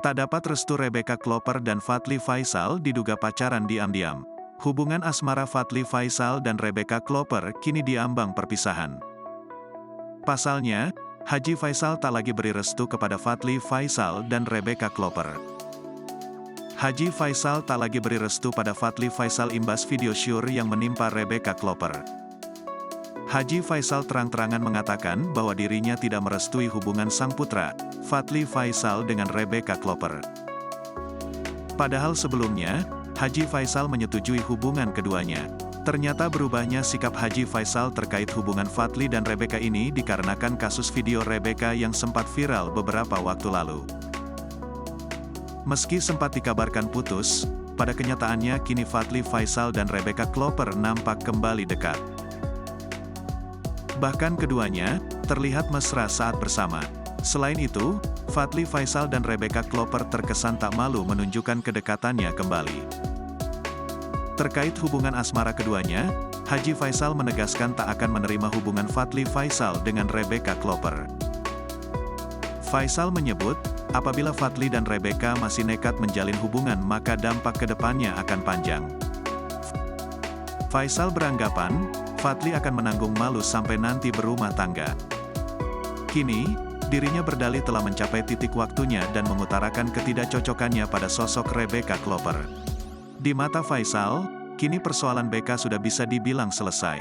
Tak dapat restu Rebecca Klopper dan Fadly Faisal diduga pacaran diam-diam. Hubungan asmara Fadly Faisal dan Rebecca Klopper kini diambang perpisahan. Pasalnya, Haji Faisal tak lagi beri restu kepada Fadly Faisal dan Rebecca Klopper. Haji Faisal tak lagi beri restu pada Fadly Faisal imbas video syur yang menimpa Rebecca Klopper. Haji Faisal terang-terangan mengatakan bahwa dirinya tidak merestui hubungan sang putra, Fadly Faisal dengan Rebecca Klopper. Padahal sebelumnya, Haji Faisal menyetujui hubungan keduanya. Ternyata berubahnya sikap Haji Faisal terkait hubungan Fadly dan Rebecca ini dikarenakan kasus video Rebecca yang sempat viral beberapa waktu lalu. Meski sempat dikabarkan putus, pada kenyataannya kini Fadly Faisal dan Rebecca Klopper nampak kembali dekat. Bahkan keduanya terlihat mesra saat bersama. Selain itu, Fadly Faisal dan Rebecca Klopper terkesan tak malu menunjukkan kedekatannya kembali. Terkait hubungan asmara keduanya, Haji Faisal menegaskan tak akan menerima hubungan Fadly Faisal dengan Rebecca Klopper. Faisal menyebut, apabila Fadly dan Rebecca masih nekat menjalin hubungan maka dampak kedepannya akan panjang. Faisal beranggapan, Fadly akan menanggung malu sampai nanti berumah tangga. Kini, dirinya berdalih telah mencapai titik waktunya dan mengutarakan ketidakcocokannya pada sosok Rebecca Klopper. Di mata Faisal, kini persoalan Becca sudah bisa dibilang selesai.